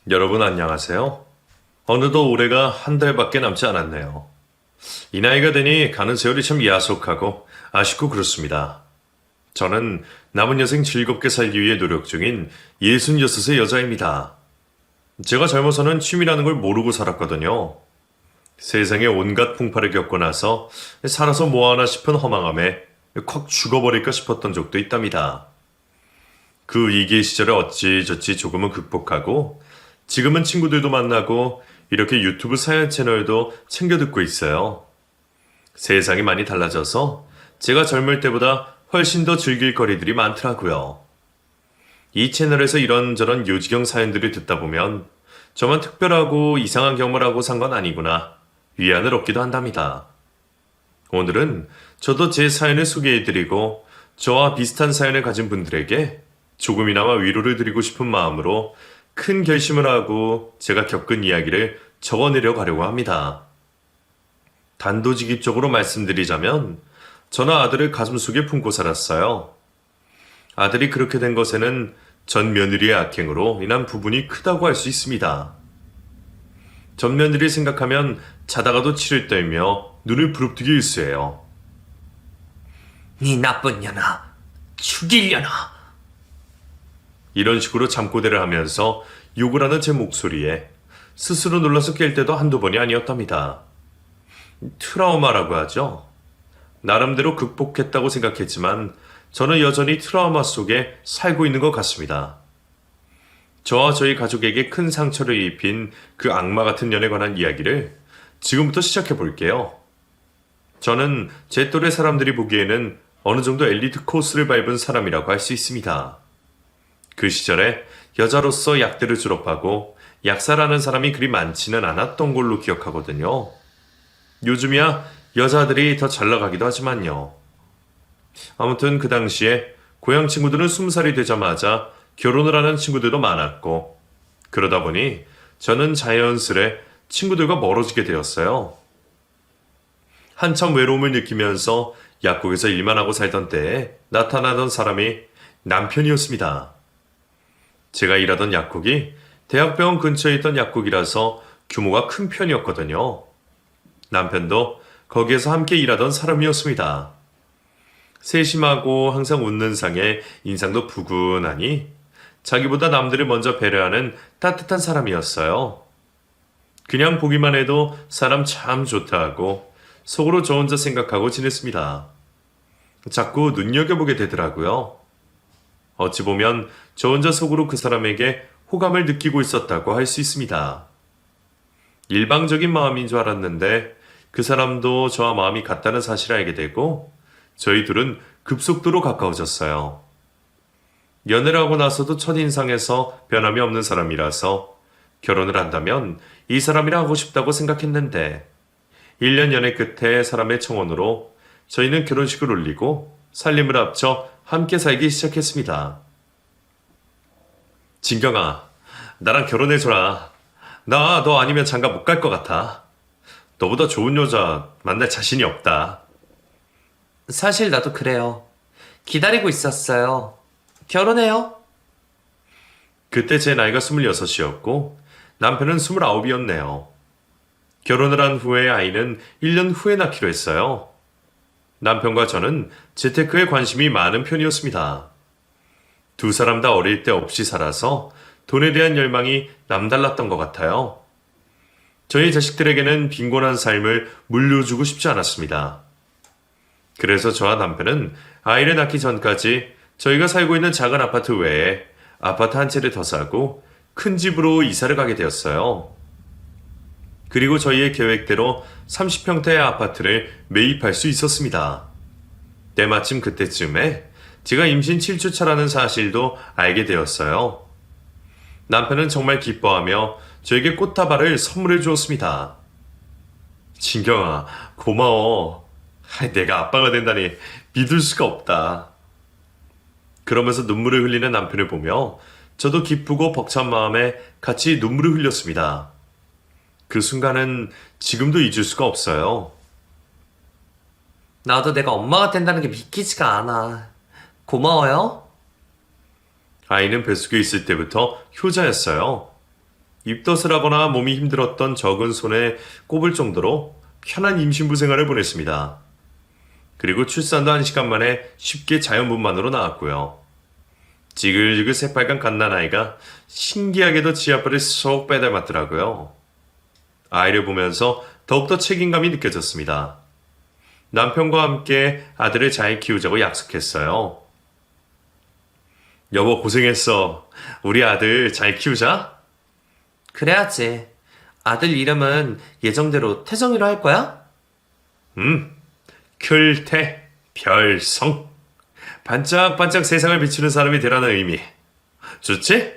여러분 안녕하세요. 어느덧 올해가 한 달밖에 남지 않았네요. 이 나이가 되니 가는 세월이 참 야속하고 아쉽고 그렇습니다. 저는 남은 여생 즐겁게 살기 위해 노력 중인 66의 여자입니다. 제가 젊어서는 취미라는 걸 모르고 살았거든요. 세상에 온갖 풍파를 겪고 나서 살아서 뭐하나 싶은 허망함에 콱 죽어버릴까 싶었던 적도 있답니다. 그 위기 시절을 어찌저찌 조금은 극복하고 지금은 친구들도 만나고 이렇게 유튜브 사연 채널도 챙겨 듣고 있어요. 세상이 많이 달라져서 제가 젊을 때보다 훨씬 더 즐길 거리들이 많더라고요. 이 채널에서 이런저런 요지경 사연들을 듣다 보면 저만 특별하고 이상한 경험을 하고 산 건 아니구나 위안을 얻기도 한답니다. 오늘은 저도 제 사연을 소개해드리고 저와 비슷한 사연을 가진 분들에게 조금이나마 위로를 드리고 싶은 마음으로 큰 결심을 하고 제가 겪은 이야기를 적어내려 가려고 합니다. 단도직입적으로 말씀드리자면 저는 아들을 가슴속에 품고 살았어요. 아들이 그렇게 된 것에는 전 며느리의 악행으로 인한 부분이 크다고 할 수 있습니다. 전 며느리 생각하면 자다가도 치를 떨며 눈을 부릅뜨기 일쑤예요. 네 나쁜 년아, 죽이려나. 이런 식으로 잠꼬대를 하면서 욕을 하는 제 목소리에 스스로 놀라서 깰 때도 한두 번이 아니었답니다. 트라우마라고 하죠. 나름대로 극복했다고 생각했지만 저는 여전히 트라우마 속에 살고 있는 것 같습니다. 저와 저희 가족에게 큰 상처를 입힌 그 악마 같은 년에 관한 이야기를 지금부터 시작해 볼게요. 저는 제 또래 사람들이 보기에는 어느 정도 엘리트 코스를 밟은 사람이라고 할 수 있습니다. 그 시절에 여자로서 약대를 졸업하고 약사라는 사람이 그리 많지는 않았던 걸로 기억하거든요. 요즘이야 여자들이 더 잘 나가기도 하지만요. 아무튼 그 당시에 고향 친구들은 20살이 되자마자 결혼을 하는 친구들도 많았고 그러다 보니 저는 자연스레 친구들과 멀어지게 되었어요. 한참 외로움을 느끼면서 약국에서 일만 하고 살던 때에 나타나던 사람이 남편이었습니다. 제가 일하던 약국이 대학병원 근처에 있던 약국이라서 규모가 큰 편이었거든요. 남편도 거기에서 함께 일하던 사람이었습니다. 세심하고 항상 웃는 상에 인상도 부근하니 자기보다 남들을 먼저 배려하는 따뜻한 사람이었어요. 그냥 보기만 해도 사람 참 좋다 하고 속으로 저 혼자 생각하고 지냈습니다. 자꾸 눈여겨보게 되더라고요. 어찌 보면 저 혼자 속으로 그 사람에게 호감을 느끼고 있었다고 할 수 있습니다. 일방적인 마음인 줄 알았는데 그 사람도 저와 마음이 같다는 사실을 알게 되고 저희 둘은 급속도로 가까워졌어요. 연애를 하고 나서도 첫인상에서 변함이 없는 사람이라서 결혼을 한다면 이 사람이랑 하고 싶다고 생각했는데 1년 연애 끝에 사람의 청혼으로 저희는 결혼식을 올리고 살림을 합쳐 함께 살기 시작했습니다. 진경아, 나랑 결혼해줘라. 나 너 아니면 장가 못 갈 것 같아. 너보다 좋은 여자 만날 자신이 없다. 사실 나도 그래요. 기다리고 있었어요. 결혼해요. 그때 제 나이가 26이었고 남편은 29이었네요. 결혼을 한 후에 아이는 1년 후에 낳기로 했어요. 남편과 저는 재테크에 관심이 많은 편이었습니다. 두 사람 다 어릴 때 없이 살아서 돈에 대한 열망이 남달랐던 것 같아요. 저희 자식들에게는 빈곤한 삶을 물려주고 싶지 않았습니다. 그래서 저와 남편은 아이를 낳기 전까지 저희가 살고 있는 작은 아파트 외에 아파트 한 채를 더 사고 큰 집으로 이사를 가게 되었어요. 그리고 저희의 계획대로 30평대의 아파트를 매입할 수 있었습니다. 때마침 그때쯤에 제가 임신 7주차라는 사실도 알게 되었어요. 남편은 정말 기뻐하며 저에게 꽃다발을 선물해 주었습니다. 진경아, 고마워. 내가 아빠가 된다니 믿을 수가 없다. 그러면서 눈물을 흘리는 남편을 보며 저도 기쁘고 벅찬 마음에 같이 눈물을 흘렸습니다. 그 순간은 지금도 잊을 수가 없어요. 나도 내가 엄마가 된다는 게 믿기지가 않아. 고마워요. 아이는 뱃속에 있을 때부터 효자였어요. 입덧을 하거나 몸이 힘들었던 적은 손에 꼽을 정도로 편한 임신부 생활을 보냈습니다. 그리고 출산도 1시간 만에 쉽게 자연분만으로 나왔고요. 지글지글 새빨간 갓난아이가 신기하게도 지 아빠를 쏙 빼닮았더라고요. 아이를 보면서 더욱더 책임감이 느껴졌습니다. 남편과 함께 아들을 잘 키우자고 약속했어요. 여보 고생했어. 우리 아들 잘 키우자. 그래야지. 아들 이름은 예정대로 태성이로 할 거야? 클태 별성. 반짝반짝 세상을 비추는 사람이 되라는 의미. 좋지?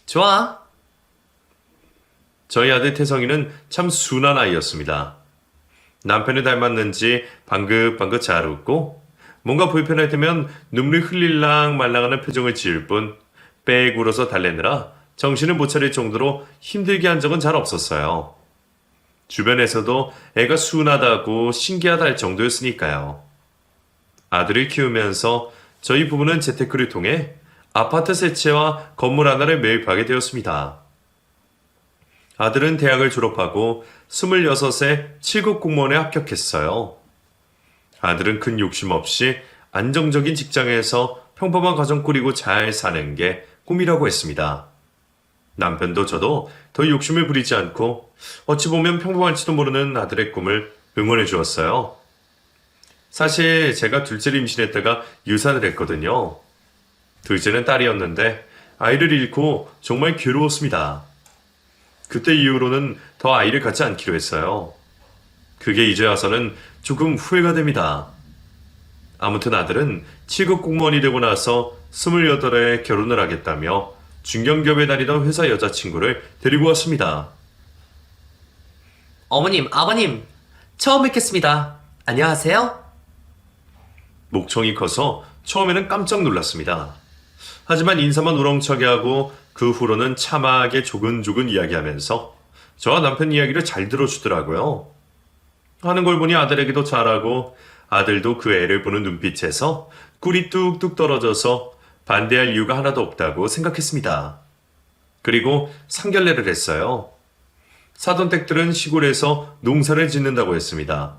좋아. 저희 아들 태성이는 참 순한 아이였습니다. 남편을 닮았는지 방긋방긋 잘 웃고 뭔가 불편할 때면 눈물이 흘릴랑 말랑하는 표정을 지을 뿐 빽 울어서 달래느라 정신을 못 차릴 정도로 힘들게 한 적은 잘 없었어요. 주변에서도 애가 순하다고 신기하다 할 정도였으니까요. 아들을 키우면서 저희 부부는 재테크를 통해 아파트 세 채와 건물 하나를 매입하게 되었습니다. 아들은 대학을 졸업하고 26세 7급 공무원에 합격했어요. 아들은 큰 욕심 없이 안정적인 직장에서 평범한 가정 꾸리고 잘 사는 게 꿈이라고 했습니다. 남편도 저도 더 욕심을 부리지 않고 어찌 보면 평범할지도 모르는 아들의 꿈을 응원해 주었어요. 사실 제가 둘째를 임신했다가 유산을 했거든요. 둘째는 딸이었는데 아이를 잃고 정말 괴로웠습니다. 그때 이후로는 더 아이를 갖지 않기로 했어요. 그게 이제 와서는 조금 후회가 됩니다. 아무튼 아들은 7급 공무원이 되고 나서 28에 결혼을 하겠다며 중견기업에 다니던 회사 여자친구를 데리고 왔습니다. 어머님, 아버님, 처음 뵙겠습니다. 안녕하세요. 목청이 커서 처음에는 깜짝 놀랐습니다. 하지만 인사만 우렁차게 하고 그 후로는 참하게 조근조근 이야기하면서 저와 남편 이야기를 잘 들어주더라고요. 하는 걸 보니 아들에게도 잘하고 아들도 그 애를 보는 눈빛에서 꿀이 뚝뚝 떨어져서 반대할 이유가 하나도 없다고 생각했습니다. 그리고 상견례를 했어요. 사돈 댁들은 시골에서 농사를 짓는다고 했습니다.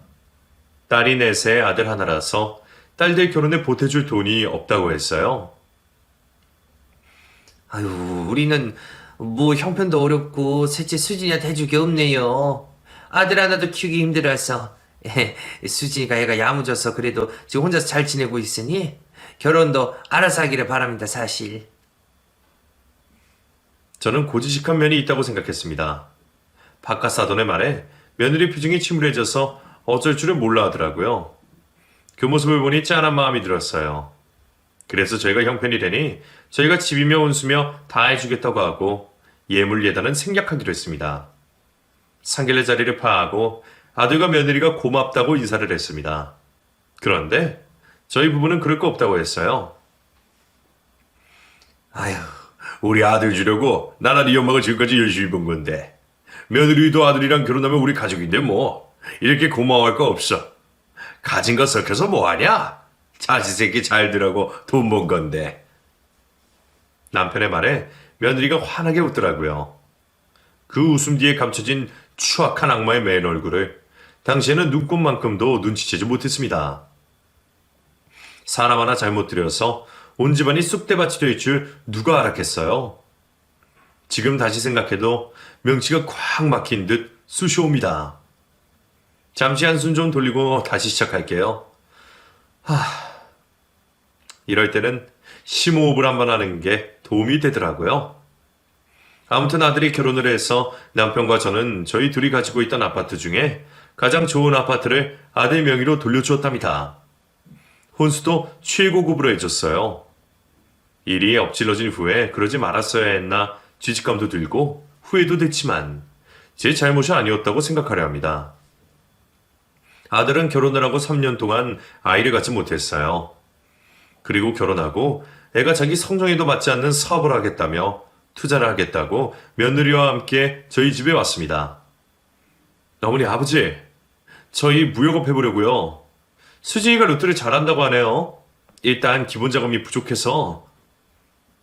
딸이 넷에 아들 하나라서 딸들 결혼에 보태줄 돈이 없다고 했어요. 아유, 우리는 뭐 형편도 어렵고 셋째 수진이한테 해줄 게 없네요. 아들 하나도 키우기 힘들어서 수진이가 애가 야무져서 그래도 지금 혼자서 잘 지내고 있으니 결혼도 알아서 하기를 바랍니다, 사실. 저는 고지식한 면이 있다고 생각했습니다. 바깥 사돈의 말에 며느리 표정이 침울해져서 어쩔 줄을 몰라 하더라고요. 그 모습을 보니 짠한 마음이 들었어요. 그래서 저희가 형편이 되니 저희가 집이며 온수며 다 해주겠다고 하고 예물 예단은 생략하기로 했습니다. 상견례 자리를 파하고 아들과 며느리가 고맙다고 인사를 했습니다. 그런데 저희 부부는 그럴 거 없다고 했어요. 아휴, 우리 아들 주려고 나날이 엄마가 지금까지 열심히 본 건데 며느리도 아들이랑 결혼하면 우리 가족인데 뭐 이렇게 고마워할 거 없어. 가진 거 썩혀서 뭐하냐? 자식 새끼 잘 두라고 돈 번 건데. 남편의 말에 며느리가 환하게 웃더라고요. 그 웃음 뒤에 감춰진 추악한 악마의 맨 얼굴을 당시에는 눈곱만큼도 눈치채지 못했습니다. 사람 하나 잘못 들여서 온 집안이 쑥대밭이 될 줄 누가 알았겠어요? 지금 다시 생각해도 명치가 콱 막힌 듯 쑤시옵니다. 잠시 한숨 좀 돌리고 다시 시작할게요. 이럴 때는 심호흡을 한번 하는 게 도움이 되더라고요. 아무튼 아들이 결혼을 해서 남편과 저는 저희 둘이 가지고 있던 아파트 중에 가장 좋은 아파트를 아들 명의로 돌려주었답니다. 혼수도 최고급으로 해줬어요. 일이 엎질러진 후에 그러지 말았어야 했나 죄책감도 들고 후회도 됐지만 제 잘못이 아니었다고 생각하려 합니다. 아들은 결혼을 하고 3년 동안 아이를 갖지 못했어요. 그리고 결혼하고 애가 자기 성정에도 맞지 않는 사업을 하겠다며 투자를 하겠다고 며느리와 함께 저희 집에 왔습니다. 어머니, 아버지, 저희 무역업 해보려고요. 수진이가 로또를 잘한다고 하네요. 일단 기본 자금이 부족해서.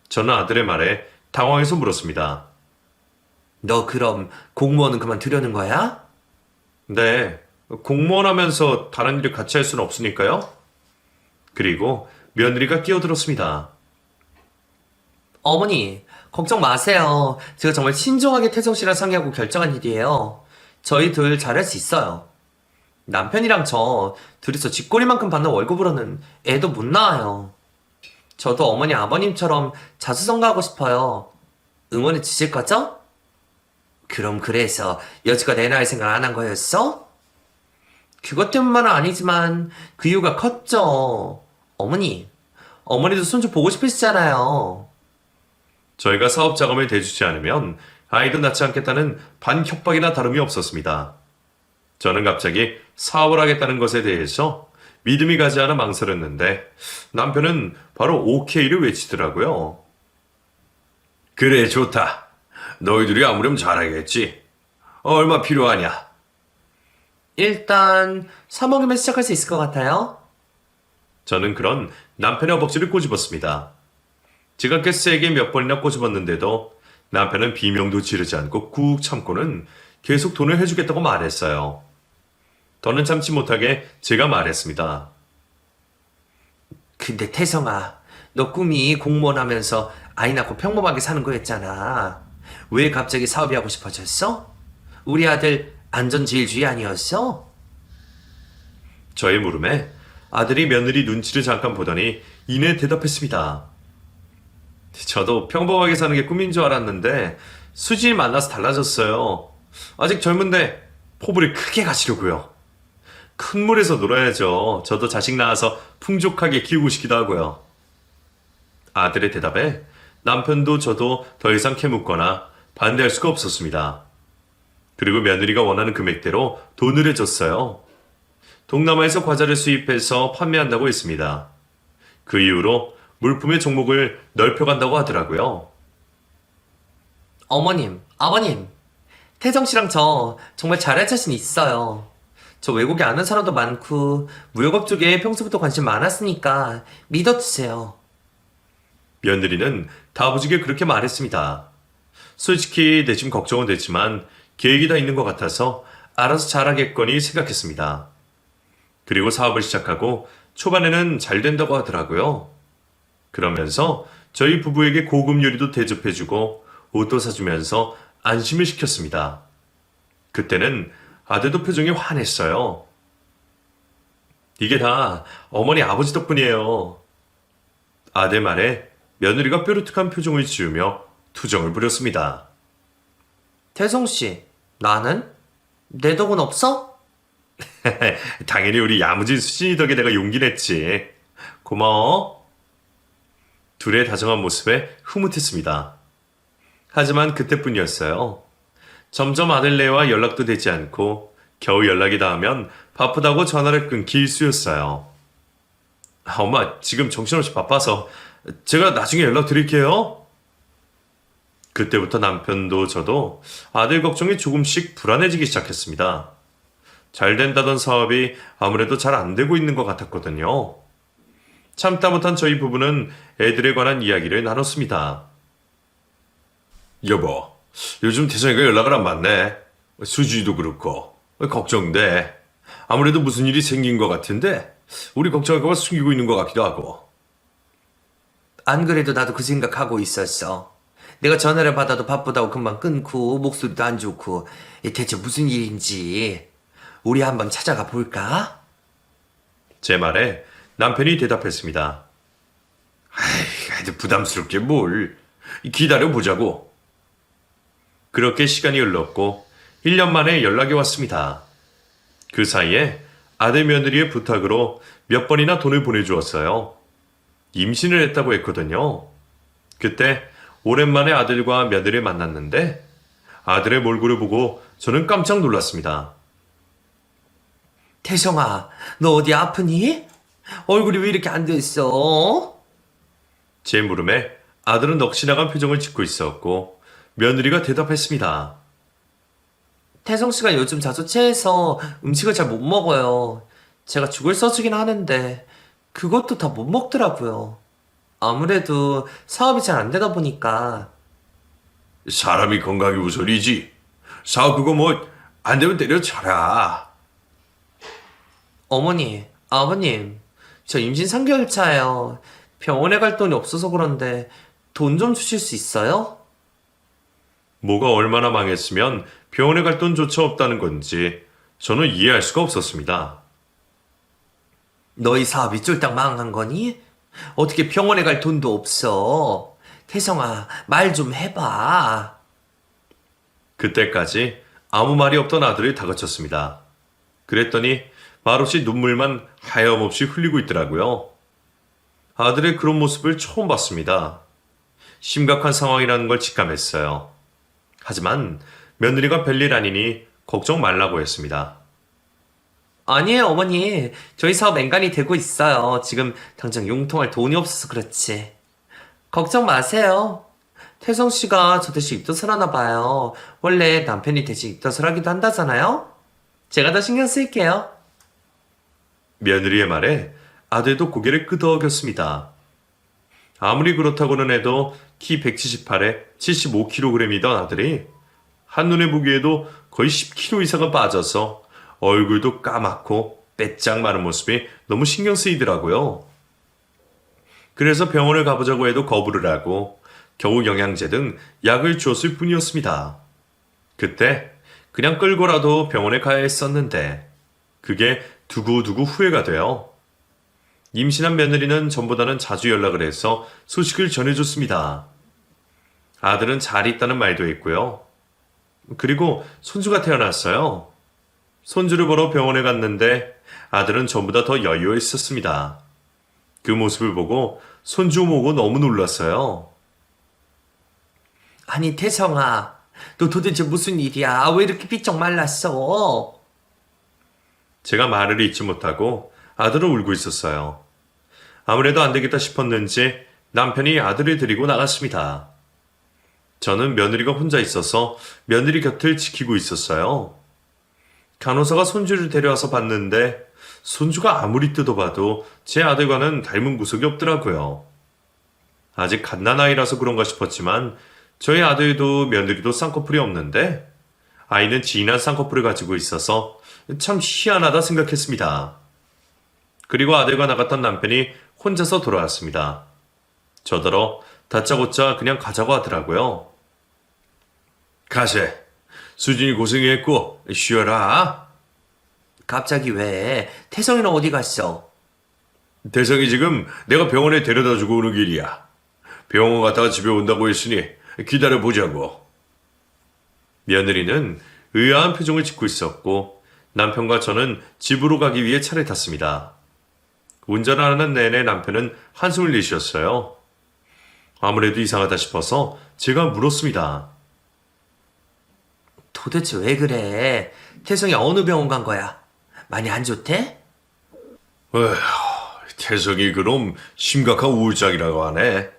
저는 아들의 말에 당황해서 물었습니다. 너 그럼 공무원은 그만두려는 거야? 네, 공무원 하면서 다른 일을 같이 할 수는 없으니까요. 그리고 며느리가 끼어들었습니다. 어머니, 걱정 마세요. 제가 정말 신중하게 태성 씨랑 상의하고 결정한 일이에요. 저희 둘 잘할 수 있어요. 남편이랑 저 둘이서 쥐꼬리만큼 받는 월급으로는 애도 못 낳아요. 저도 어머니 아버님처럼 자수성가하고 싶어요. 응원해 주실 거죠? 그럼 그래서 여지껏 애 낳을 생각 안 한 거였어? 그것 때문만은 아니지만 그 이유가 컸죠. 어머니도 손 좀 보고 싶으시잖아요. 저희가 사업 자금을 대주지 않으면 아이도 낳지 않겠다는 반협박이나 다름이 없었습니다. 저는 갑자기 사업을 하겠다는 것에 대해서 믿음이 가지 않아 망설였는데 남편은 바로 오케이를 외치더라고요. 그래, 좋다. 너희들이 아무렴 잘하겠지. 얼마 필요하냐? 일단 3억이면 시작할 수 있을 것 같아요. 저는 그런 남편의 허벅지를 꼬집었습니다. 제가 꽤 세게 몇 번이나 꼬집었는데도 남편은 비명도 지르지 않고 꾹 참고는 계속 돈을 해주겠다고 말했어요. 더는 참지 못하게 제가 말했습니다. 근데 태성아, 너 꿈이 공무원 하면서 아이 낳고 평범하게 사는 거였잖아. 왜 갑자기 사업이 하고 싶어졌어? 우리 아들 안전지일주의 아니었어? 저의 물음에 아들이 며느리 눈치를 잠깐 보더니 이내 대답했습니다. 저도 평범하게 사는 게 꿈인 줄 알았는데 수진이 만나서 달라졌어요. 아직 젊은데 포부를 크게 가시려고요. 큰 물에서 놀아야죠. 저도 자식 낳아서 풍족하게 키우고 싶기도 하고요. 아들의 대답에 남편도 저도 더 이상 캐묻거나 반대할 수가 없었습니다. 그리고 며느리가 원하는 금액대로 돈을 해줬어요. 동남아에서 과자를 수입해서 판매한다고 했습니다. 그 이후로 물품의 종목을 넓혀간다고 하더라고요. 어머님, 아버님, 태성 씨랑 저 정말 잘할 자신 있어요. 저 외국에 아는 사람도 많고 무역업 쪽에 평소부터 관심 많았으니까 믿어주세요. 며느리는 다부지게 그렇게 말했습니다. 솔직히 내심 걱정은 됐지만 계획이 다 있는 것 같아서 알아서 잘하겠거니 생각했습니다. 그리고 사업을 시작하고 초반에는 잘 된다고 하더라고요. 그러면서 저희 부부에게 고급 요리도 대접해주고 옷도 사주면서 안심을 시켰습니다. 그때는 아들도 표정이 환했어요. 이게 다 어머니 아버지 덕분이에요. 아들 말에 며느리가 뾰루툭한 표정을 지으며 투정을 부렸습니다. 태성 씨, 나는? 내 덕은 없어? 당연히 우리 야무진 수진이 덕에 내가 용기 냈지. 고마워. 둘의 다정한 모습에 흐뭇했습니다. 하지만 그때뿐이었어요. 점점 아들네와 연락도 되지 않고 겨우 연락이 닿으면 바쁘다고 전화를 끊기 일쑤였어요. 엄마, 지금 정신없이 바빠서 제가 나중에 연락드릴게요. 그때부터 남편도 저도 아들 걱정이 조금씩 불안해지기 시작했습니다. 잘 된다던 사업이 아무래도 잘 안 되고 있는 것 같았거든요. 참다 못한 저희 부부는 애들에 관한 이야기를 나눴습니다. 여보, 요즘 태성이가 연락을 안 받네. 수지도 그렇고 걱정돼. 아무래도 무슨 일이 생긴 것 같은데 우리 걱정할까봐 숨기고 있는 것 같기도 하고. 안 그래도 나도 그 생각하고 있었어. 내가 전화를 받아도 바쁘다고 금방 끊고 목소리도 안 좋고 대체 무슨 일인지 우리 한번 찾아가 볼까? 제 말에 남편이 대답했습니다. 아이, 부담스럽게 뭘. 기다려보자고. 그렇게 시간이 흘렀고 1년 만에 연락이 왔습니다. 그 사이에 아들 며느리의 부탁으로 몇 번이나 돈을 보내주었어요. 임신을 했다고 했거든요. 그때 오랜만에 아들과 며느리를 만났는데 아들의 몰골을 보고 저는 깜짝 놀랐습니다. 태성아, 너 어디 아프니? 얼굴이 왜 이렇게 안 됐어? 제 물음에 아들은 넋이 나간 표정을 짓고 있었고 며느리가 대답했습니다. 태성 씨가 요즘 자주 체해서 음식을 잘 못 먹어요. 제가 죽을 써주긴 하는데 그것도 다 못 먹더라고요. 아무래도 사업이 잘 안 되다 보니까. 사람이 건강이 우선이지. 사업 그거 뭐 안 되면 때려쳐라. 어머니, 아버님, 저 임신 3개월 차예요. 병원에 갈 돈이 없어서 그런데 돈 좀 주실 수 있어요? 뭐가 얼마나 망했으면 병원에 갈 돈조차 없다는 건지 저는 이해할 수가 없었습니다. 너희 사업이 쫄딱 망한 거니? 어떻게 병원에 갈 돈도 없어? 태성아, 말 좀 해봐. 그때까지 아무 말이 없던 아들이 다가쳤습니다. 그랬더니 말없이 눈물만 하염없이 흘리고 있더라고요. 아들의 그런 모습을 처음 봤습니다. 심각한 상황이라는 걸 직감했어요. 하지만 며느리가 별일 아니니 걱정 말라고 했습니다. 아니에요, 어머니. 저희 사업 엔간히 되고 있어요. 지금 당장 융통할 돈이 없어서 그렇지. 걱정 마세요. 태성 씨가 저 대신 입덧을 하나 봐요. 원래 남편이 대신 입덧을 하기도 한다잖아요? 제가 더 신경 쓸게요. 며느리의 말에 아들도 고개를 끄덕였습니다. 아무리 그렇다고는 해도 키 178에 75kg이던 아들이 한눈에 보기에도 거의 10kg 이상은 빠져서 얼굴도 까맣고 빼짝 마른 모습이 너무 신경 쓰이더라고요. 그래서 병원을 가보자고 해도 거부를 하고 겨우 영양제 등 약을 주었을 뿐이었습니다. 그때 그냥 끌고라도 병원에 가야 했었는데 그게 두고두고 후회가 돼요. 임신한 며느리는 전보다는 자주 연락을 해서 소식을 전해줬습니다. 아들은 잘 있다는 말도 했고요. 그리고 손주가 태어났어요. 손주를 보러 병원에 갔는데 아들은 전보다 더 여유가 있었습니다. 그 모습을 보고 손주 모고 너무 놀랐어요. 아니, 태성아. 너 도대체 무슨 일이야? 왜 이렇게 삐쩍 말랐어? 제가 말을 잇지 못하고 아들은 울고 있었어요. 아무래도 안 되겠다 싶었는지 남편이 아들을 데리고 나갔습니다. 저는 며느리가 혼자 있어서 며느리 곁을 지키고 있었어요. 간호사가 손주를 데려와서 봤는데 손주가 아무리 뜯어봐도 제 아들과는 닮은 구석이 없더라고요. 아직 갓난아이라서 그런가 싶었지만 저희 아들도 며느리도 쌍꺼풀이 없는데 아이는 진한 쌍꺼풀을 가지고 있어서 참 희한하다 생각했습니다. 그리고 아들과 나갔던 남편이 혼자서 돌아왔습니다. 저더러 다짜고짜 그냥 가자고 하더라고요. 가세. 수진이 고생했고 쉬어라. 갑자기 왜? 태성이는 어디 갔어? 대성이 지금 내가 병원에 데려다주고 오는 길이야. 병원 갔다가 집에 온다고 했으니 기다려보자고. 며느리는 의아한 표정을 짓고 있었고 남편과 저는 집으로 가기 위해 차를 탔습니다. 운전하는 내내 남편은 한숨을 내쉬었어요. 아무래도 이상하다 싶어서 제가 물었습니다. 도대체 왜 그래? 태성이 어느 병원 간 거야? 많이 안 좋대? 에휴, 태성이 그럼 심각한 우울증이라고 하네.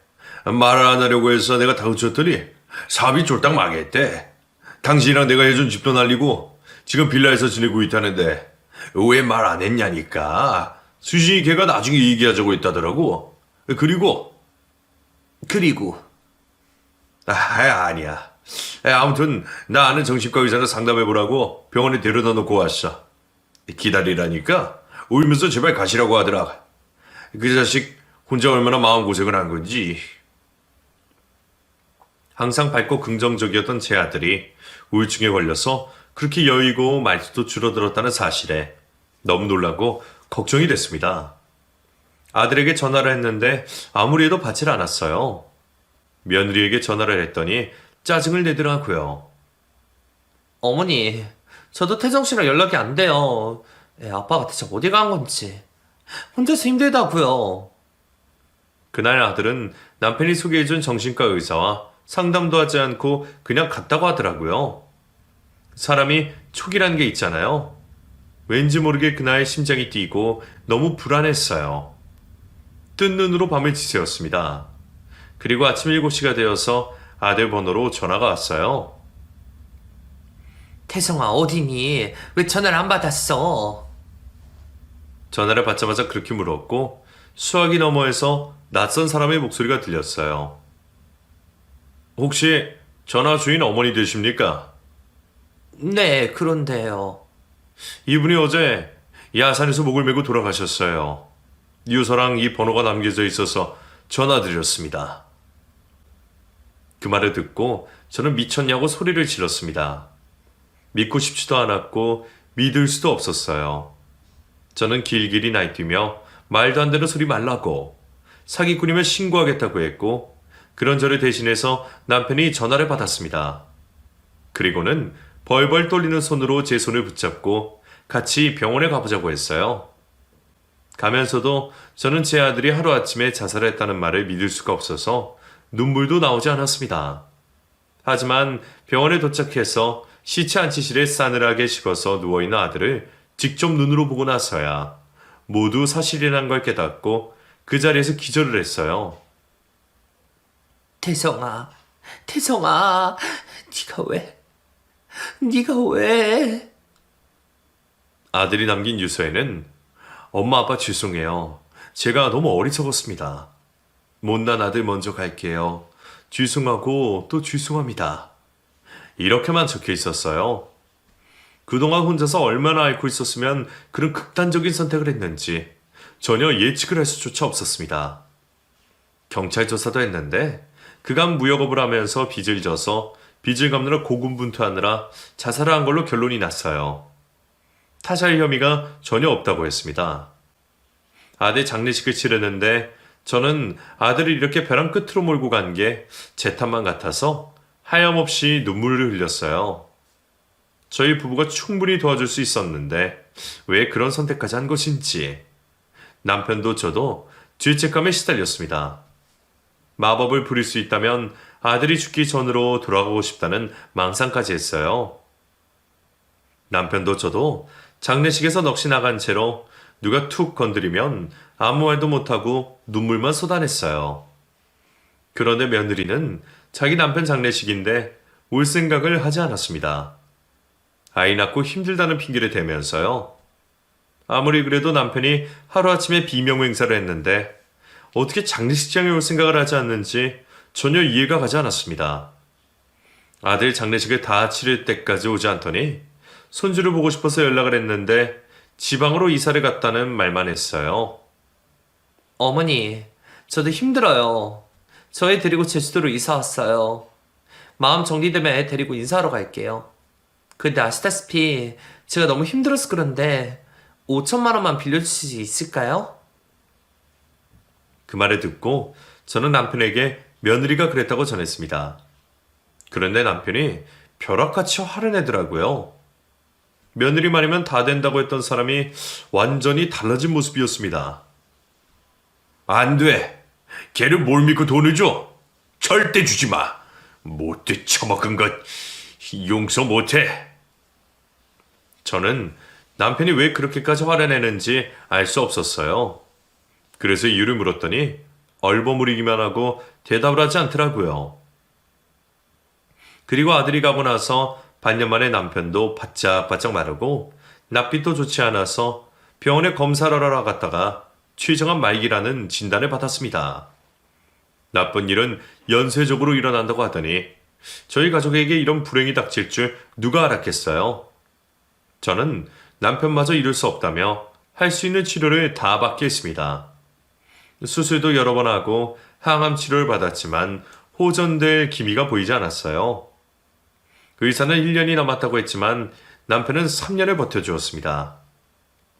말을 안 하려고 해서 내가 다그쳤더니 사업이 쫄딱 망했대. 당신이랑 내가 해준 집도 날리고 지금 빌라에서 지내고 있다는데 왜 말 안 했냐니까. 수진이 걔가 나중에 얘기하자고 했다더라고. 그리고 아니야. 아무튼 나 아는 정신과 의사를 상담해보라고 병원에 데려다 놓고 왔어. 기다리라니까 울면서 제발 가시라고 하더라. 그 자식 혼자 얼마나 마음고생을 한 건지. 항상 밝고 긍정적이었던 제 아들이 우울증에 걸려서 그렇게 여의고 말수도 줄어들었다는 사실에 너무 놀라고 걱정이 됐습니다. 아들에게 전화를 했는데 아무리 해도 받질 않았어요. 며느리에게 전화를 했더니 짜증을 내더라고요. 어머니, 저도 태성 씨랑 연락이 안 돼요. 아빠가 대체 어디 간 건지. 혼자서 힘들다고요. 그날 아들은 남편이 소개해준 정신과 의사와 상담도 하지 않고 그냥 갔다고 하더라고요. 사람이 촉이라는 게 있잖아요. 왠지 모르게 그날 심장이 뛰고 너무 불안했어요. 뜬 눈으로 밤을 지새웠습니다. 그리고 아침 7시가 되어서 아들 번호로 전화가 왔어요. 태성아, 어디니? 왜 전화를 안 받았어? 전화를 받자마자 그렇게 물었고 수화기 너머에서 낯선 사람의 목소리가 들렸어요. 혹시 전화 주인 어머니 되십니까? 네, 그런데요. 이분이 어제 야산에서 목을 메고 돌아가셨어요. 유서랑 이 번호가 남겨져 있어서 전화드렸습니다. 그 말을 듣고 저는 미쳤냐고 소리를 질렀습니다. 믿고 싶지도 않았고 믿을 수도 없었어요. 저는 길길이 날뛰며 말도 안 되는 소리 말라고, 사기꾼이면 신고하겠다고 했고, 그런 저를 대신해서 남편이 전화를 받았습니다. 그리고는 벌벌 떨리는 손으로 제 손을 붙잡고 같이 병원에 가보자고 했어요. 가면서도 저는 제 아들이 하루아침에 자살했다는 말을 믿을 수가 없어서 눈물도 나오지 않았습니다. 하지만 병원에 도착해서 시체 안치실에 싸늘하게 식어서 누워있는 아들을 직접 눈으로 보고 나서야 모두 사실이라는 걸 깨닫고 그 자리에서 기절을 했어요. 태성아, 태성아, 네가 왜? 아들이 남긴 유서에는 엄마 아빠 죄송해요. 제가 너무 어리석었습니다. 못난 아들 먼저 갈게요. 죄송하고 또 죄송합니다. 이렇게만 적혀 있었어요. 그동안 혼자서 얼마나 앓고 있었으면 그런 극단적인 선택을 했는지 전혀 예측을 할 수조차 없었습니다. 경찰 조사도 했는데 그간 무역업을 하면서 빚을 져서 빚을 갚느라 고군분투하느라 자살을 한 걸로 결론이 났어요. 타살 혐의가 전혀 없다고 했습니다. 아들 장례식을 치르는데 저는 아들을 이렇게 벼랑 끝으로 몰고 간 게 제 탓만 같아서 하염없이 눈물을 흘렸어요. 저희 부부가 충분히 도와줄 수 있었는데 왜 그런 선택까지 한 것인지 남편도 저도 죄책감에 시달렸습니다. 마법을 부릴 수 있다면 아들이 죽기 전으로 돌아가고 싶다는 망상까지 했어요. 남편도 저도 장례식에서 넋이 나간 채로 누가 툭 건드리면 아무 말도 못하고 눈물만 쏟아냈어요. 그런데 며느리는 자기 남편 장례식인데 올 생각을 하지 않았습니다. 아이 낳고 힘들다는 핑계를 대면서요. 아무리 그래도 남편이 하루아침에 비명 행사를 했는데 어떻게 장례식장에 올 생각을 하지 않는지 전혀 이해가 가지 않았습니다. 아들 장례식을 다 치를 때까지 오지 않더니 손주를 보고 싶어서 연락을 했는데 지방으로 이사를 갔다는 말만 했어요. 어머니, 저도 힘들어요. 저 애 데리고 제주도로 이사 왔어요. 마음 정리되면 애 데리고 인사하러 갈게요. 근데 아시다시피 제가 너무 힘들어서 그런데 5천만 원만 빌려줄 수 있을까요? 그 말을 듣고 저는 남편에게 며느리가 그랬다고 전했습니다. 그런데 남편이 벼락같이 화를 내더라고요. 며느리 말이면 다 된다고 했던 사람이 완전히 달라진 모습이었습니다. 안 돼. 걔를 뭘 믿고 돈을 줘? 절대 주지 마. 못돼 처먹은 것 용서 못해. 저는 남편이 왜 그렇게까지 화를 내는지 알 수 없었어요. 그래서 이유를 물었더니 얼버무리기만 하고 대답을 하지 않더라고요. 그리고 아들이 가고 나서 반년 만에 남편도 바짝바짝 마르고 낯빛도 좋지 않아서 병원에 검사를 하러 갔다가 최정한 말기라는 진단을 받았습니다. 나쁜 일은 연쇄적으로 일어난다고 하더니 저희 가족에게 이런 불행이 닥칠 줄 누가 알았겠어요. 저는 남편마저 이룰 수 없다며 할 수 있는 치료를 다 받게 했습니다. 수술도 여러 번 하고 항암 치료를 받았지만 호전될 기미가 보이지 않았어요. 의사는 1년이 남았다고 했지만 남편은 3년을 버텨주었습니다.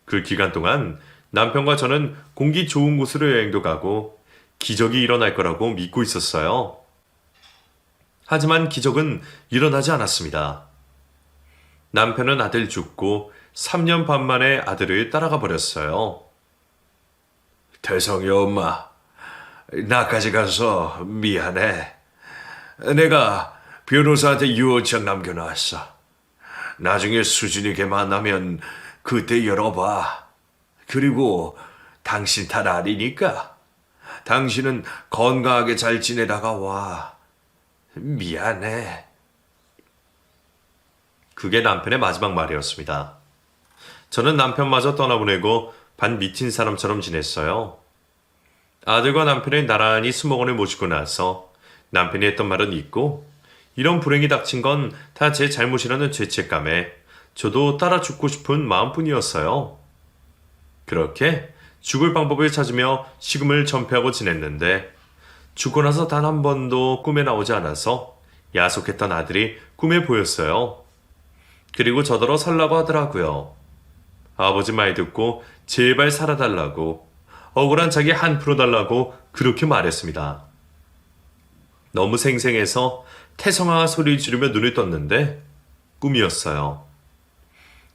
그 기간 동안 남편과 저는 공기 좋은 곳으로 여행도 가고 기적이 일어날 거라고 믿고 있었어요. 하지만 기적은 일어나지 않았습니다. 남편은 아들 죽고 3년 반 만에 아들을 따라가 버렸어요. 태성이 엄마, 나까지 가서 미안해. 내가 변호사한테 유언장 남겨놨어. 나중에 수진이 걔 만나면 그때 열어봐. 그리고 당신 탓 아니니까. 당신은 건강하게 잘 지내다가 와. 미안해. 그게 남편의 마지막 말이었습니다. 저는 남편마저 떠나보내고 반 미친 사람처럼 지냈어요. 아들과 남편을 나란히 수목원에 모시고 나서 남편이 했던 말은 잊고 이런 불행이 닥친 건 다 제 잘못이라는 죄책감에 저도 따라 죽고 싶은 마음뿐이었어요. 그렇게 죽을 방법을 찾으며 식음을 전폐하고 지냈는데 죽고 나서 단 한 번도 꿈에 나오지 않아서 야속했던 아들이 꿈에 보였어요. 그리고 저더러 살라고 하더라고요. 아버지 말 듣고 제발 살아달라고, 억울한 자기 한 풀어달라고 그렇게 말했습니다. 너무 생생해서 태성아 소리를 지르며 눈을 떴는데 꿈이었어요.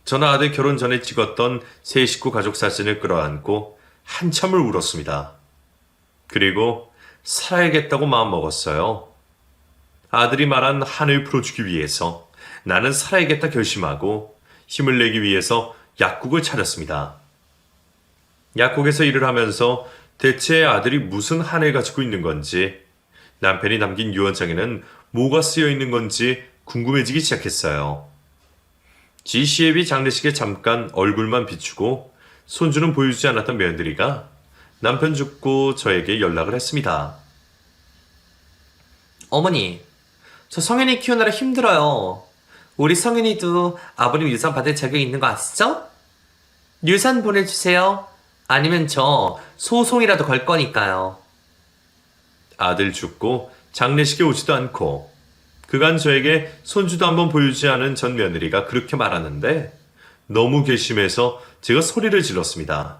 저는 아들 결혼 전에 찍었던 세 식구 가족 사진을 끌어안고 한참을 울었습니다. 그리고 살아야겠다고 마음먹었어요. 아들이 말한 한을 풀어주기 위해서 나는 살아야겠다 결심하고 힘을 내기 위해서 약국을 차렸습니다. 약국에서 일을 하면서 대체 아들이 무슨 한을 가지고 있는 건지, 남편이 남긴 유언장에는 뭐가 쓰여 있는 건지 궁금해지기 시작했어요. 지시애비 장례식에 잠깐 얼굴만 비추고 손주는 보여주지 않았던 며느리가 남편 죽고 저에게 연락을 했습니다. 어머니, 저 성현이 키우느라 힘들어요. 우리 성현이도 아버님 유산 받을 자격이 있는 거 아시죠? 유산 보내주세요. 아니면 저 소송이라도 걸 거니까요. 아들 죽고 장례식에 오지도 않고 그간 저에게 손주도 한번 보여주지 않은 전 며느리가 그렇게 말하는데 너무 괘씸해서 제가 소리를 질렀습니다.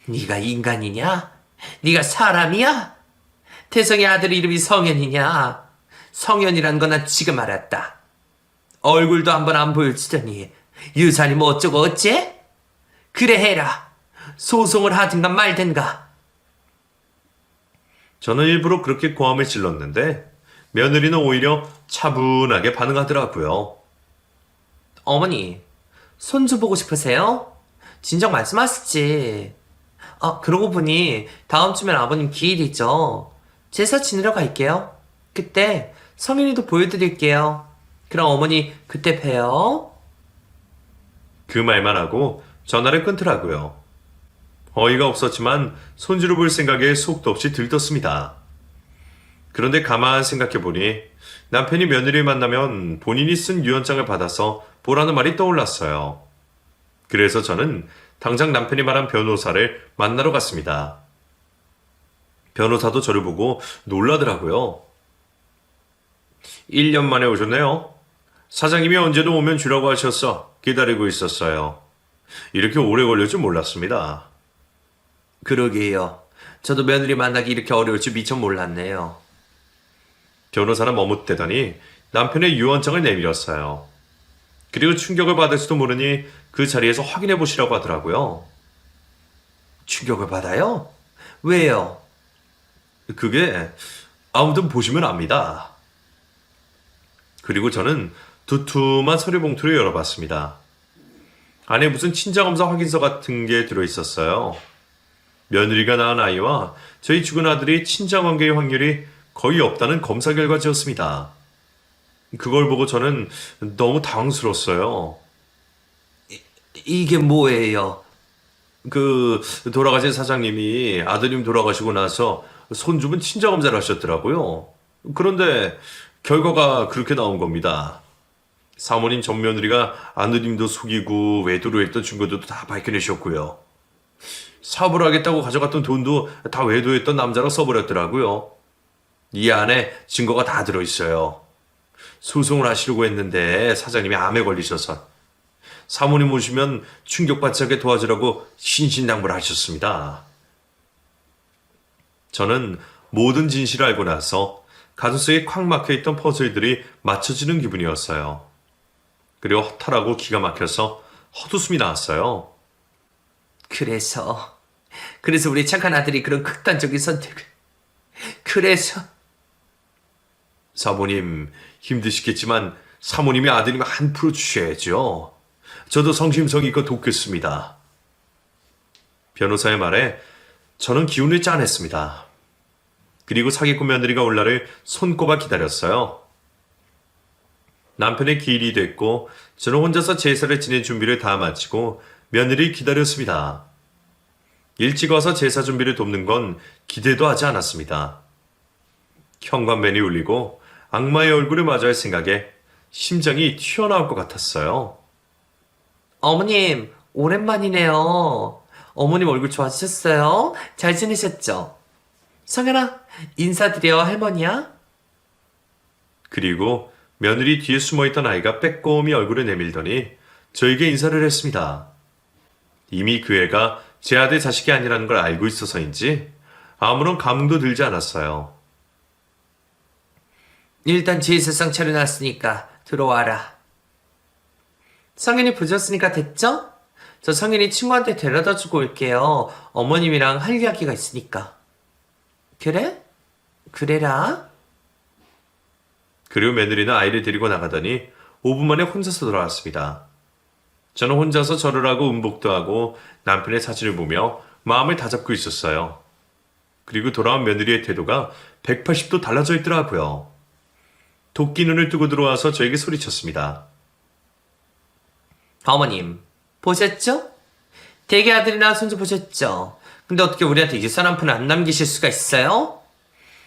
네가 인간이냐? 네가 사람이야? 태성의 아들 이름이 성현이냐? 성현이란 건 난 지금 알았다. 얼굴도 한번 안 보여주더니 유산이 뭐 어쩌고 어째? 그래 해라. 소송을 하든가 말든가. 저는 일부러 그렇게 고함을 질렀는데 며느리는 오히려 차분하게 반응하더라고요. 어머니, 손주 보고 싶으세요? 진작 말씀하시지. 아, 그러고 보니 다음 주면 아버님 기일이죠. 제사 지내러 갈게요. 그때 성인이도 보여드릴게요. 그럼 어머니 그때 봬요. 그 말만 하고 전화를 끊더라고요. 어이가 없었지만 손주를 볼 생각에 속도 없이 들떴습니다. 그런데 가만 생각해보니 남편이 며느리를 만나면 본인이 쓴 유언장을 받아서 보라는 말이 떠올랐어요. 그래서 저는 당장 남편이 말한 변호사를 만나러 갔습니다. 변호사도 저를 보고 놀라더라고요. 1년 만에 오셨네요. 사장님이 언제도 오면 주라고 하셔서 기다리고 있었어요. 이렇게 오래 걸릴 줄 몰랐습니다. 그러게요. 저도 며느리 만나기 이렇게 어려울 줄 미처 몰랐네요. 변호사는 머뭇대더니 남편의 유언장을 내밀었어요. 그리고 충격을 받을지도 모르니 그 자리에서 확인해 보시라고 하더라고요. 충격을 받아요? 왜요? 그게 아무튼 보시면 압니다. 그리고 저는 두툼한 서류 봉투를 열어봤습니다. 안에 무슨 친자검사 확인서 같은 게 들어있었어요. 며느리가 낳은 아이와 저희 죽은 아들이 친자관계의 확률이 거의 없다는 검사 결과지였습니다. 그걸 보고 저는 너무 당황스러웠어요. 이게 뭐예요? 돌아가신 사장님이 아드님 돌아가시고 나서 손주분 친자검사를 하셨더라고요. 그런데 결과가 그렇게 나온 겁니다. 사모님 전 며느리가 아드님도 속이고 외도를 했던 증거들도 다 밝혀내셨고요. 사업을 하겠다고 가져갔던 돈도 다 외도했던 남자로 써버렸더라고요. 이 안에 증거가 다 들어있어요. 소송을 하시려고 했는데 사장님이 암에 걸리셔서 사모님 오시면 충격받지 않게 도와주라고 신신당부를 하셨습니다. 저는 모든 진실을 알고 나서 가슴속에 콱 막혀있던 퍼즐들이 맞춰지는 기분이었어요. 그리고 허탈하고 기가 막혀서 헛웃음이 나왔어요. 그래서 우리 착한 아들이 그런 극단적인 선택을. 그래서 사모님 힘드시겠지만 사모님의 아드님 한 프로 주셔야죠. 저도 성심성의껏 돕겠습니다. 변호사의 말에 저는 기운을 짜냈습니다. 그리고 사기꾼 며느리가 올 날을 손꼽아 기다렸어요. 남편의 기일이 됐고 저는 혼자서 제사를 지낼 준비를 다 마치고 며느리를 기다렸습니다. 일찍 와서 제사 준비를 돕는 건 기대도 하지 않았습니다. 현관맨이 울리고 악마의 얼굴을 마주할 생각에 심장이 튀어나올 것 같았어요. 어머님, 오랜만이네요. 어머님 얼굴 좋아지셨어요? 잘 지내셨죠? 성현아, 인사드려, 할머니야? 그리고 며느리 뒤에 숨어있던 아이가 빼꼼히 얼굴을 내밀더니 저에게 인사를 했습니다. 이미 그 애가 제 아들 자식이 아니라는 걸 알고 있어서인지 아무런 감흥도 들지 않았어요. 일단 제사상 차려놨으니까 들어와라. 성현이 부졌으니까 됐죠? 저 성현이 친구한테 데려다 주고 올게요. 어머님이랑 할 이야기가 있으니까. 그래? 그래라. 그리고 며느리는 아이를 데리고 나가더니 5분 만에 혼자서 돌아왔습니다. 저는 혼자서 절을 하고 음복도 하고 남편의 사진을 보며 마음을 다잡고 있었어요. 그리고 돌아온 며느리의 태도가 180도 달라져 있더라고요. 도끼 눈을 뜨고 들어와서 저에게 소리쳤습니다. 어머님, 보셨죠? 대개 아들이나 손주 보셨죠? 근데 어떻게 우리한테 유산 한 푼 안 남기실 수가 있어요?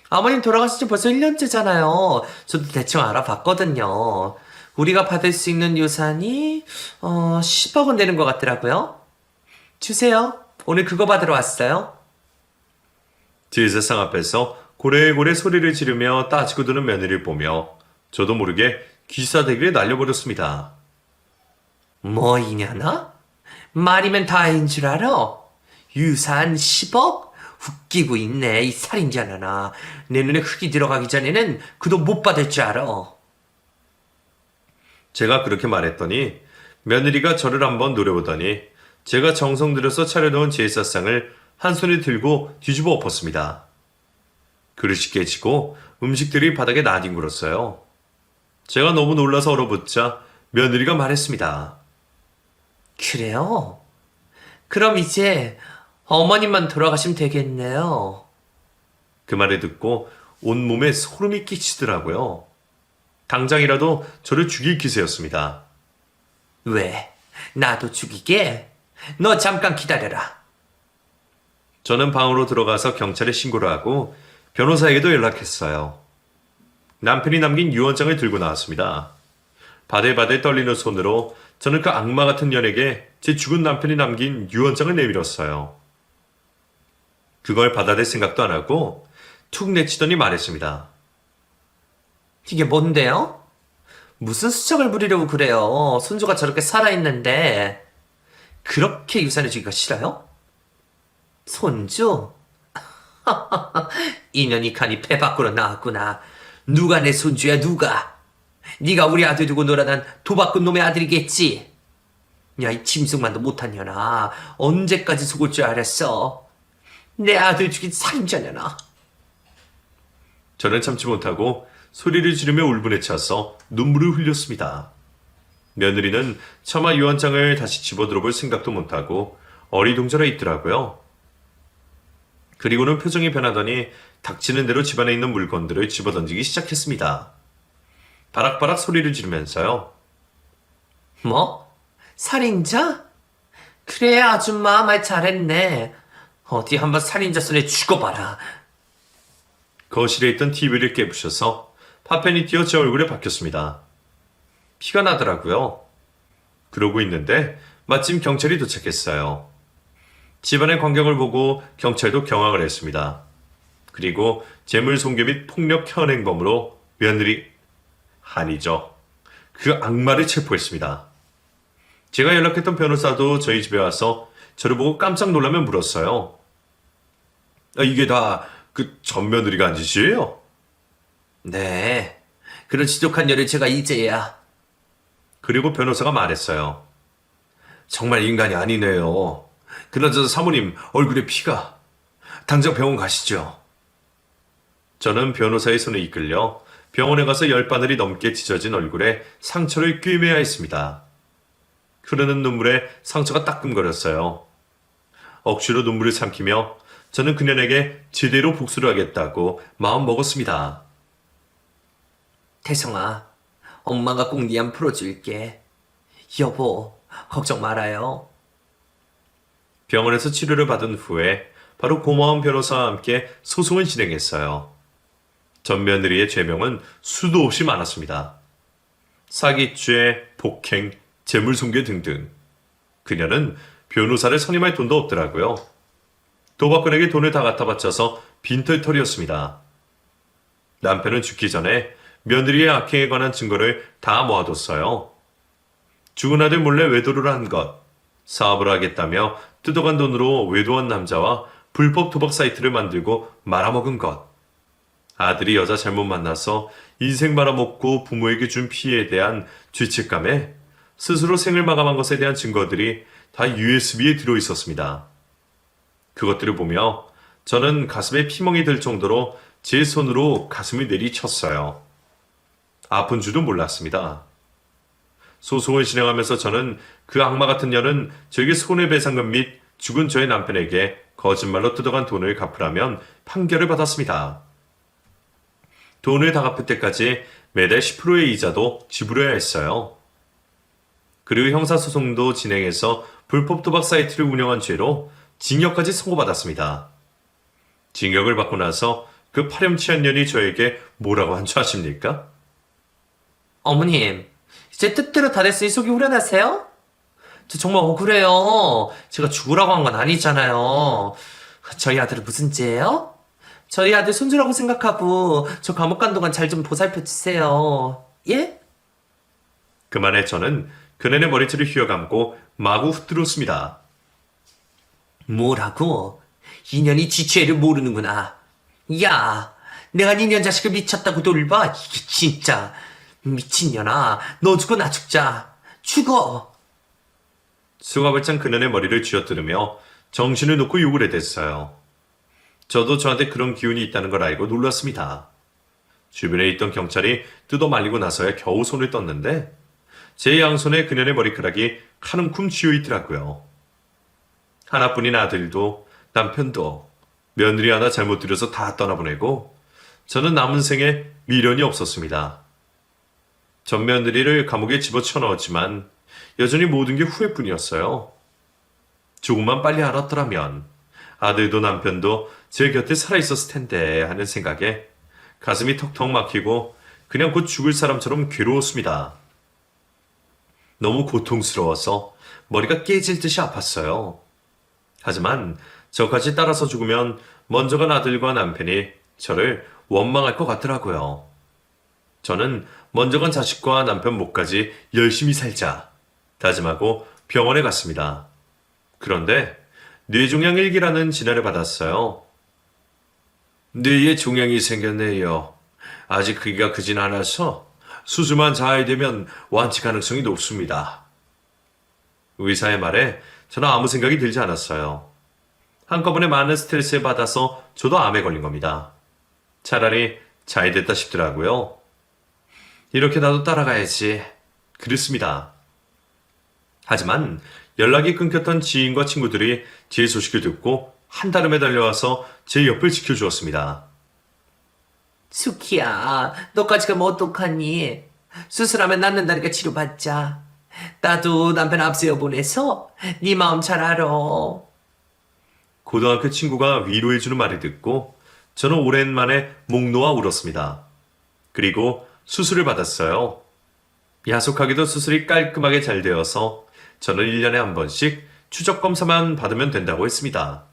아버님 돌아가신 지 벌써 1년째잖아요. 저도 대충 알아봤거든요. 우리가 받을 수 있는 유산이 10억 원 되는 것 같더라고요. 주세요. 오늘 그거 받으러 왔어요. 제사상 앞에서 고래고래 소리를 지르며 따지고 드는 며느리를 보며 저도 모르게 귀싸대기를 날려버렸습니다. 뭐 이년아? 말이면 다인 줄 알아? 유산 10억? 웃기고 있네 이 살인자나나. 내 눈에 흙이 들어가기 전에는 그 돈 못 받을 줄 알아. 제가 그렇게 말했더니 며느리가 저를 한번 노려보더니 제가 정성 들여서 차려놓은 제사상을 한 손에 들고 뒤집어 엎었습니다. 그릇이 깨지고 음식들이 바닥에 나뒹굴었어요. 제가 너무 놀라서 얼어붙자 며느리가 말했습니다. 그래요? 그럼 이제 어머님만 돌아가시면 되겠네요. 그 말을 듣고 온몸에 소름이 끼치더라고요. 당장이라도 저를 죽일 기세였습니다. 왜? 나도 죽이게? 너 잠깐 기다려라. 저는 방으로 들어가서 경찰에 신고를 하고 변호사에게도 연락했어요. 남편이 남긴 유언장을 들고 나왔습니다. 바들바들 떨리는 손으로 저는 그 악마 같은 년에게 제 죽은 남편이 남긴 유언장을 내밀었어요. 그걸 받아낼 생각도 안 하고 툭 내치더니 말했습니다. 이게 뭔데요? 무슨 수작을 부리려고 그래요? 손주가 저렇게 살아있는데 그렇게 유산을 주기가 싫어요? 손주? 인연이 칸이 배 밖으로 나왔구나. 누가 내 손주야 누가? 네가 우리 아들 두고 놀아난 도박꾼 놈의 아들이겠지? 야 이 짐승만도 못한 년아. 언제까지 속을 줄 알았어? 내 아들 죽인 살인자년아. 저는 참지 못하고 소리를 지르며 울분에 차서 눈물을 흘렸습니다. 며느리는 차마 유언장을 다시 집어들어볼 생각도 못하고 어리둥절해 있더라고요. 그리고는 표정이 변하더니 닥치는 대로 집안에 있는 물건들을 집어던지기 시작했습니다. 바락바락 소리를 지르면서요. 뭐? 살인자? 그래 아줌마 말 잘했네. 어디 한번 살인자 손에 죽어봐라. 거실에 있던 TV를 깨부셔서 파편이 튀어 제 얼굴에 박혔습니다. 피가 나더라고요. 그러고 있는데 마침 경찰이 도착했어요. 집안의 광경을 보고 경찰도 경악을 했습니다. 그리고 재물 손괴 및 폭력 현행범으로 며느리, 아니죠. 그 악마를 체포했습니다. 제가 연락했던 변호사도 저희 집에 와서 저를 보고 깜짝 놀라며 물었어요. 이게 다 그 전 며느리가 한 짓이에요? 네. 그런 지독한 일을 제가 이제야. 그리고 변호사가 말했어요. 정말 인간이 아니네요. 그나저나 사모님 얼굴에 피가. 당장 병원 가시죠. 저는 변호사의 손에 이끌려 병원에 가서 10바늘이 넘게 찢어진 얼굴에 상처를 꿰매야 했습니다. 흐르는 눈물에 상처가 따끔거렸어요. 억지로 눈물을 삼키며 저는 그년에게 제대로 복수를 하겠다고 마음 먹었습니다. 태성아, 엄마가 꼭 네 안 풀어줄게. 여보, 걱정 말아요. 병원에서 치료를 받은 후에 바로 고마운 변호사와 함께 소송을 진행했어요. 전 며느리의 죄명은 수도 없이 많았습니다. 사기죄, 폭행, 재물손괴 등등. 그녀는 변호사를 선임할 돈도 없더라고요. 도박꾼에게 돈을 다 갖다 바쳐서 빈털터리였습니다. 남편은 죽기 전에 며느리의 악행에 관한 증거를 다 모아뒀어요. 죽은 아들 몰래 외도를 한 것, 사업을 하겠다며 뜯어간 돈으로 외도한 남자와 불법 도박 사이트를 만들고 말아먹은 것, 아들이 여자 잘못 만나서 인생 말아먹고 부모에게 준 피해에 대한 죄책감에 스스로 생을 마감한 것에 대한 증거들이 다 USB에 들어있었습니다. 그것들을 보며 저는 가슴에 피멍이 들 정도로 제 손으로 가슴을 내리쳤어요. 아픈 줄도 몰랐습니다. 소송을 진행하면서 저는 그 악마 같은 년은 저에게 손해배상금 및 죽은 저의 남편에게 거짓말로 뜯어간 돈을 갚으라면 판결을 받았습니다. 돈을 다 갚을 때까지 매달 10%의 이자도 지불해야 했어요. 그리고 형사소송도 진행해서 불법 도박 사이트를 운영한 죄로 징역까지 선고받았습니다. 징역을 받고 나서 그 파렴치한 년이 저에게 뭐라고 한 줄 아십니까? 어머님, 이제 뜻대로 다 됐으니 속이 후련하세요? 저 정말 억울해요. 제가 죽으라고 한 건 아니잖아요. 저희 아들은 무슨 죄예요? 저희 아들 손주라고 생각하고 저 감옥 간 동안 잘 좀 보살펴 주세요. 예? 그만에 저는 그네의 머리채를 휘어감고 마구 흩들었습니다. 뭐라고? 인연이 지죄를 모르는구나. 야, 내가 니년 자식을 미쳤다고 돌봐? 이게 진짜 미친년아. 너 죽어 나 죽자. 죽어. 수갑을 찬 그네의 머리를 쥐어뜯으며 정신을 놓고 욕을 해댔어요. 저도 저한테 그런 기운이 있다는 걸 알고 놀랐습니다. 주변에 있던 경찰이 뜯어 말리고 나서야 겨우 손을 떴는데 제 양손에 그녀의 머리카락이 한 움큼 쥐어 있더라고요. 하나뿐인 아들도 남편도 며느리 하나 잘못 들여서 다 떠나보내고 저는 남은 생에 미련이 없었습니다. 전 며느리를 감옥에 집어쳐 넣었지만 여전히 모든 게 후회뿐이었어요. 조금만 빨리 알았더라면 아들도 남편도 제 곁에 살아있었을 텐데 하는 생각에 가슴이 턱턱 막히고 그냥 곧 죽을 사람처럼 괴로웠습니다. 너무 고통스러워서 머리가 깨질 듯이 아팠어요. 하지만 저까지 따라서 죽으면 먼저 간 아들과 남편이 저를 원망할 것 같더라고요. 저는 먼저 간 자식과 남편 목까지 열심히 살자 다짐하고 병원에 갔습니다. 그런데 뇌종양 1기라는 진단을 받았어요. 뇌에 종양이 생겼네요. 아직 크기가 크진 않아서 수술만 잘 되면 완치 가능성이 높습니다. 의사의 말에 저는 아무 생각이 들지 않았어요. 한꺼번에 많은 스트레스를 받아서 저도 암에 걸린 겁니다. 차라리 잘 됐다 싶더라고요. 이렇게 나도 따라가야지. 그랬습니다. 하지만 연락이 끊겼던 지인과 친구들이 제 소식을 듣고 한달음에 달려와서 제 옆을 지켜주었습니다. 수키야, 너까지 가면 어떡하니? 수술하면 낫는다니까 치료받자. 나도 남편 앞세워 보내서 네 마음 잘 알아. 고등학교 친구가 위로해주는 말을 듣고 저는 오랜만에 목 놓아 울었습니다. 그리고 수술을 받았어요. 야속하게도 수술이 깔끔하게 잘 되어서 저는 1년에 한 번씩 추적 검사만 받으면 된다고 했습니다.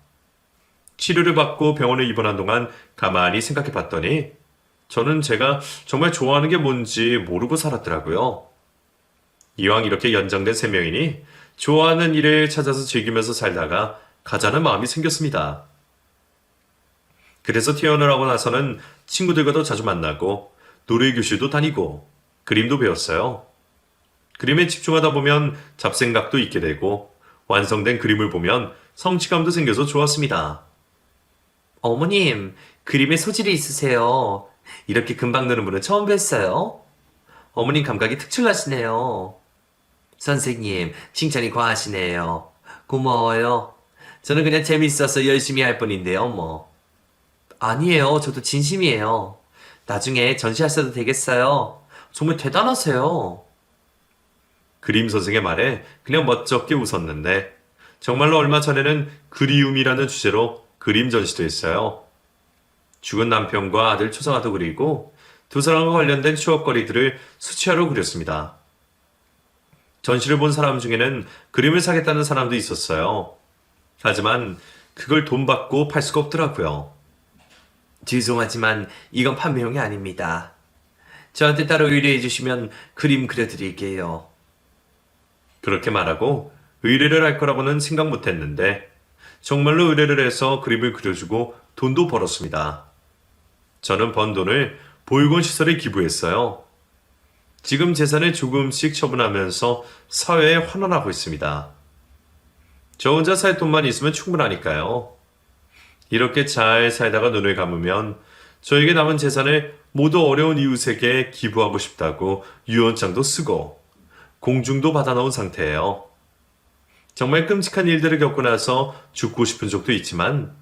치료를 받고 병원에 입원한 동안 가만히 생각해 봤더니 저는 제가 정말 좋아하는 게 뭔지 모르고 살았더라고요. 이왕 이렇게 연장된 생명이니 좋아하는 일을 찾아서 즐기면서 살다가 가자는 마음이 생겼습니다. 그래서 퇴원을 하고 나서는 친구들과도 자주 만나고 노래 교실도 다니고 그림도 배웠어요. 그림에 집중하다 보면 잡생각도 있게 되고 완성된 그림을 보면 성취감도 생겨서 좋았습니다. 어머님, 그림에 소질이 있으세요. 이렇게 금방 느는 분은 처음 뵀어요. 어머님 감각이 특출나시네요. 선생님, 칭찬이 과하시네요. 고마워요. 저는 그냥 재밌어서 열심히 할 뿐인데요, 뭐. 아니에요. 저도 진심이에요. 나중에 전시하셔도 되겠어요. 정말 대단하세요. 그림 선생의 말에 그냥 멋쩍게 웃었는데 정말로 얼마 전에는 그리움이라는 주제로 그림 전시도 했어요. 죽은 남편과 아들 초상화도 그리고 두 사람과 관련된 추억거리들을 수채화로 그렸습니다. 전시를 본 사람 중에는 그림을 사겠다는 사람도 있었어요. 하지만 그걸 돈 받고 팔 수가 없더라고요. 죄송하지만 이건 판매용이 아닙니다. 저한테 따로 의뢰해 주시면 그림 그려드릴게요. 그렇게 말하고 의뢰를 할 거라고는 생각 못 했는데 정말로 의뢰를 해서 그림을 그려주고 돈도 벌었습니다. 저는 번 돈을 보육원시설에 기부했어요. 지금 재산을 조금씩 처분하면서 사회에 환원하고 있습니다. 저 혼자 살 돈만 있으면 충분하니까요. 이렇게 잘 살다가 눈을 감으면 저에게 남은 재산을 모두 어려운 이웃에게 기부하고 싶다고 유언장도 쓰고 공중도 받아놓은 상태예요. 정말 끔찍한 일들을 겪고 나서 죽고 싶은 적도 있지만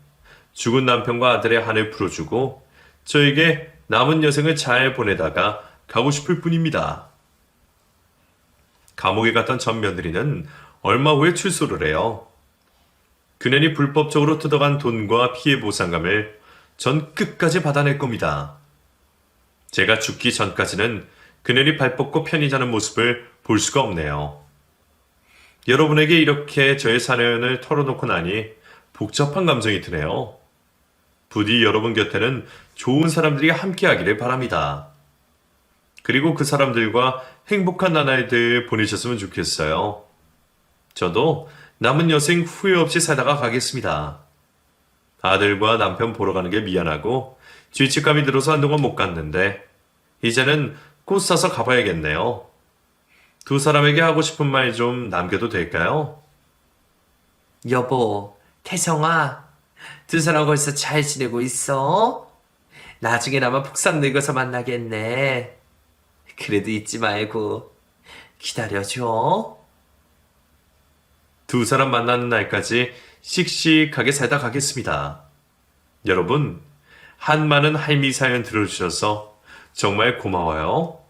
죽은 남편과 아들의 한을 풀어주고 저에게 남은 여생을 잘 보내다가 가고 싶을 뿐입니다. 감옥에 갔던 전 며느리는 얼마 후에 출소를 해요. 그년이 불법적으로 뜯어간 돈과 피해 보상금을 전 끝까지 받아낼 겁니다. 제가 죽기 전까지는 그년이 발 뻗고 편히 자는 모습을 볼 수가 없네요. 여러분에게 이렇게 저의 사연을 털어놓고 나니 복잡한 감정이 드네요. 부디 여러분 곁에는 좋은 사람들이 함께하기를 바랍니다. 그리고 그 사람들과 행복한 나날들 보내셨으면 좋겠어요. 저도 남은 여생 후회 없이 살다가 가겠습니다. 아들과 남편 보러 가는 게 미안하고 죄책감이 들어서 한동안 못 갔는데 이제는 꽃 사서 가봐야겠네요. 두 사람에게 하고 싶은 말 좀 남겨도 될까요? 여보, 태성아, 두 사람 벌써 잘 지내고 있어? 나중에 아마 폭삭 늙어서 만나겠네. 그래도 잊지 말고 기다려줘. 두 사람 만나는 날까지 씩씩하게 살다 가겠습니다. 여러분, 한많은 할미 사연 들어주셔서 정말 고마워요.